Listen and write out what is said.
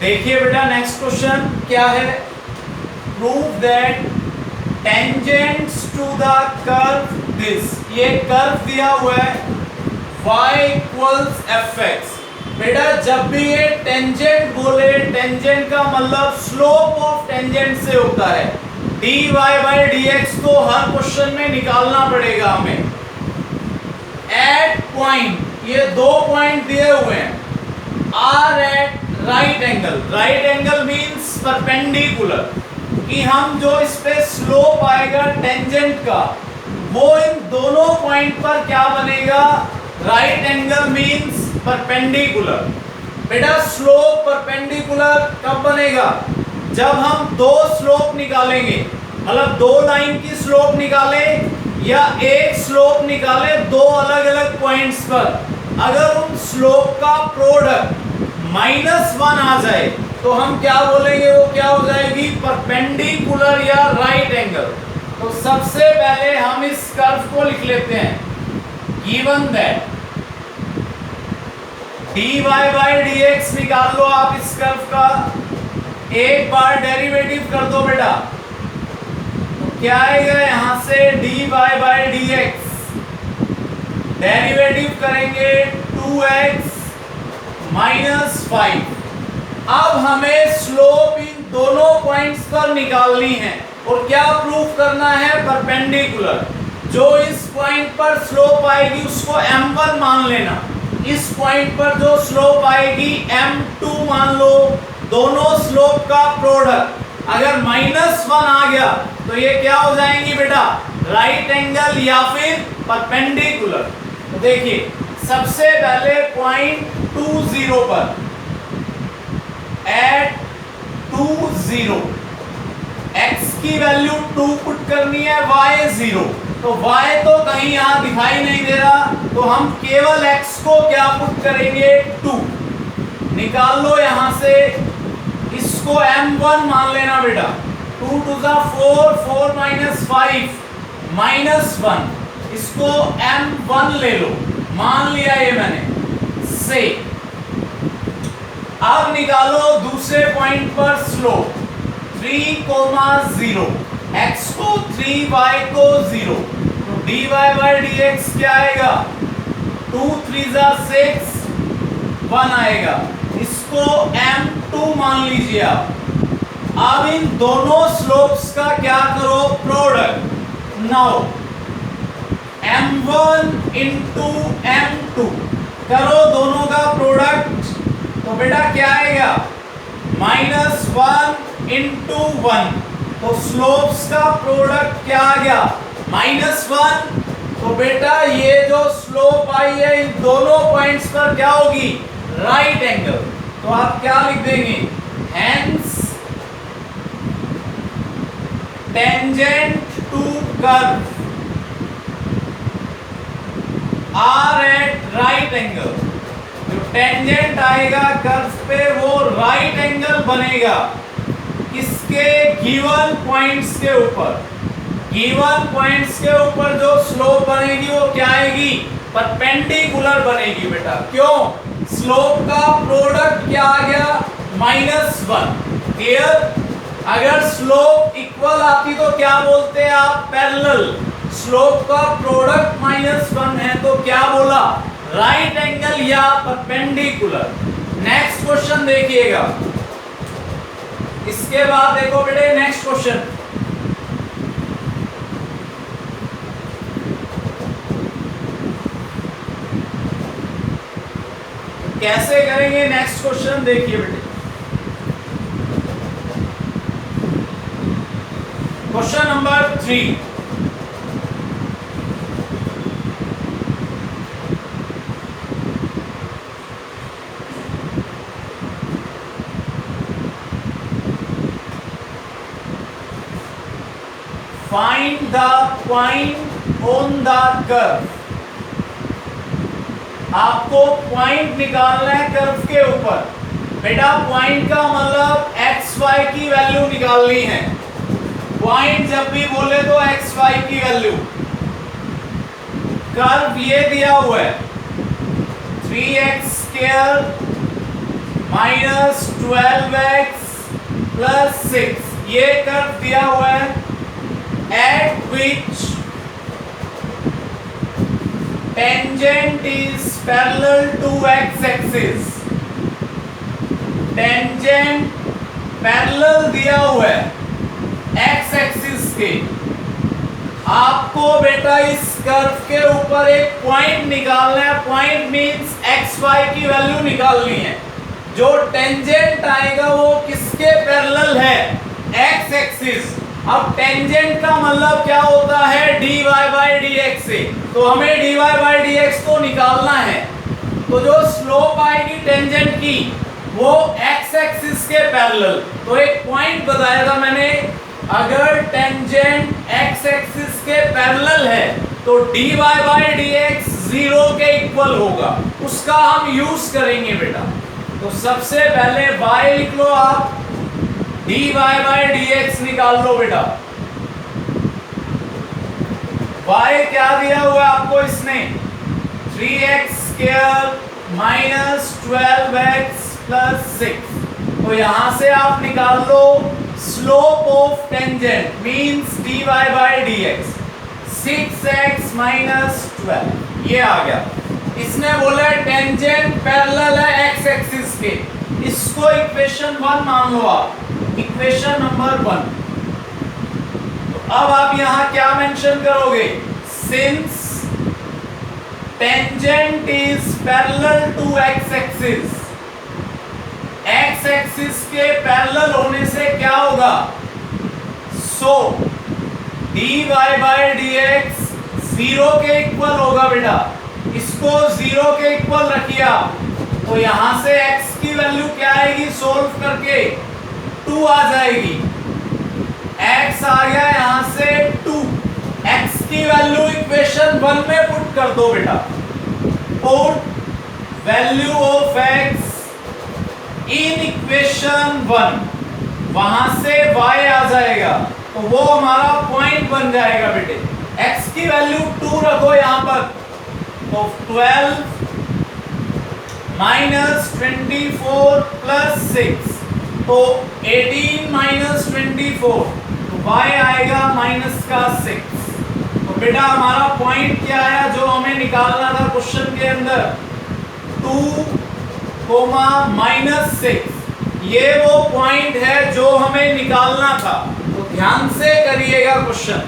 देखिए बेटा next question क्या है, prove that tangents to the curve this, ये कर्व दिया हुआ है y इक्वल्स fx। बेटा जब भी ये टेंजेंट बोले, टेंजेंट का मतलब स्लोप ऑफ टेंजेंट से होता है, dy बाई dx को हर क्वेश्चन में निकालना पड़ेगा हमें। एट पॉइंट, ये दो पॉइंट दिए हुए हैं, are at right angle, right angle means perpendicular, कि हम जो इस पे स्लोप आएगा टेंजेंट का वो इन दोनों पॉइंट पर क्या बनेगा, राइट एंगल मींस परपेंडिकुलर। बेटा स्लोप परपेंडिकुलर कब बनेगा, जब हम दो स्लोप निकालेंगे, मतलब दो लाइन की स्लोप निकाले या एक स्लोप निकाले दो अलग अलग पॉइंट्स पर, अगर उन स्लोप का प्रोडक्ट -1 आ जाए तो हम क्या बोलेंगे, वो क्या हो जाएगी, परपेंडिकुलर या राइट एंगल। तो सबसे पहले हम इस कर्व को लिख लेते हैं, given that dy by dx निकाल लो आप इस कर्व का, एक बार डेरिवेटिव कर दो बेटा, तो क्या आएगा यहां से dy बाई dx, डेरिवेटिव करेंगे 2x माइनस 5। अब हमें स्लोप इन दोनों पॉइंट्स पर निकालनी है और क्या प्रूफ करना है, परपेंडिकुलर। जो इस पॉइंट पर स्लोप आएगी उसको m1 मान लेना, इस पॉइंट पर जो स्लोप आएगी m2 मान लो, दोनों स्लोप का प्रोडक्ट अगर -1 आ गया तो ये क्या हो जाएंगी बेटा, राइट एंगल या फिर परपेंडिकुलर। तो देखिए सबसे पहले पॉइंट 20 पर, एट 20 x की वैल्यू 2 पुट करनी है, y 0, तो y तो कहीं यहां दिखाई नहीं दे रहा, तो हम केवल x को क्या पुट करेंगे, 2 निकाल लो यहां से, इसको m1 मान लेना बेटा, 2 2 4, 4 - 5 -1, इसको m1 ले लो, मान लिया ये मैंने से। अब निकालो दूसरे पॉइंट पर स्लोप 3, 0, x को 3, y को 0, तो dy बाई dx क्या आएगा, 2 3 6, 1 आएगा, इसको m2 मान लीजिए आप। अब इन दोनों स्लोप्स का क्या करो, product. Now m1 into m2 करो दोनों का प्रोडक्ट, तो बेटा क्या आएगा, -1 इंटू 1, तो स्लोप्स का प्रोडक्ट क्या आ गया, -1। तो बेटा ये जो स्लोप आई है इन दोनों पॉइंट्स पर क्या होगी, राइट एंगल। तो आप क्या लिख देंगे, hence tangent to curve are at right angle, जो टेंजेंट आएगा कर्व पे वो राइट एंगल बनेगा किसके, गिवन पॉइंट्स के ऊपर। गिवन पॉइंट्स के ऊपर जो स्लोप बनेगी वो क्या आएगी, परपेंडिकुलर बनेगी बेटा। क्यों, स्लोप का प्रोडक्ट क्या आ गया, -1। क्लियर, अगर स्लोप इक्वल आती तो क्या बोलते हैं आप, पैरेलल। स्लोप का प्रोडक्ट -1 है तो क्या बोला, राइट एंगल या परपेंडिकुलर। नेक्स्ट क्वेश्चन देखिएगा, इसके बाद देखो बेटे नेक्स्ट क्वेश्चन, कैसे करेंगे नेक्स्ट क्वेश्चन देखिए बेटे। Question number 3, find the point on the curve। आपको पॉइंट निकालना है कर्व के ऊपर। बेटा पॉइंट का मतलब एक्स वाई की वैल्यू निकालनी है। पॉइंट जब भी बोले तो एक्स वाई की वैल्यू। कर्व ये दिया हुआ है 3x² माइनस 12x प्लस 6 ये कर्व दिया हुआ है at which tangent is parallel to x axis. Tangent parallel दिया हुआ है x एक्सिस के। आपको बेटा इस कर्व के ऊपर एक पॉइंट निकालना है। पॉइंट मींस xy की वैल्यू निकालनी है। जो टेंजेंट आएगा वो किसके पैरेलल है? x axis. अब टेंजेंट का मतलब क्या होता है? dy बाई dx से। तो हमें dy बाई dx को निकालना है। तो जो स्लोप आएगी टेंजेंट की वो x एक्सिस के पैरेलल। तो एक पॉइंट बताया था मैंने, अगर टेंजेंट x एक्सिस के पैरेलल है तो dy बाई dx 0 के इक्वल होगा। उसका हम यूज करेंगे बेटा। तो सबसे पहले y लिख लो आप, dy बाई dx निकाल लो बेटा। y क्या दिया हुआ है आपको इसने? 3x square minus 12x plus 6। तो यहां से आप निकाल लो slope of tangent means dy by dx 6x minus 12 ये आ गया। इसने बोला टेंजेंट पैरेलल है x एक्सिस के। इसको इक्वेशन 1 मान लो आप, इक्वेशन नंबर 1। तो अब आप यहां क्या मेंशन करोगे? Since tangent is parallel to x axis, x axis के पैरेलल होने से क्या होगा? सो dy बाई dx 0 के इक्वल होगा बेटा। इसको 0 के इक्वल रखिए आप। तो यहां से x की वैल्यू क्या आएगी? सोल्व करके 2 आ जाएगी। x आ गया यहां से 2। x की वैल्यू इक्वेशन 1 में पुट कर दो बेटा। Put value of x in equation 1। वहां से y आ जाएगा तो वो हमारा पॉइंट बन जाएगा बेटे। x की वैल्यू 2 रखो यहां पर। तो 12 माइनस 24 प्लस 6 तो 18 माइनस 24 तो y आएगा माइनस का 6। तो बेटा हमारा पॉइंट क्या आया जो हमें निकालना था क्वेश्चन के अंदर? 2, माइनस 6। ये वो पॉइंट है जो हमें निकालना था। तो ध्यान से करिएगा क्वेश्चन।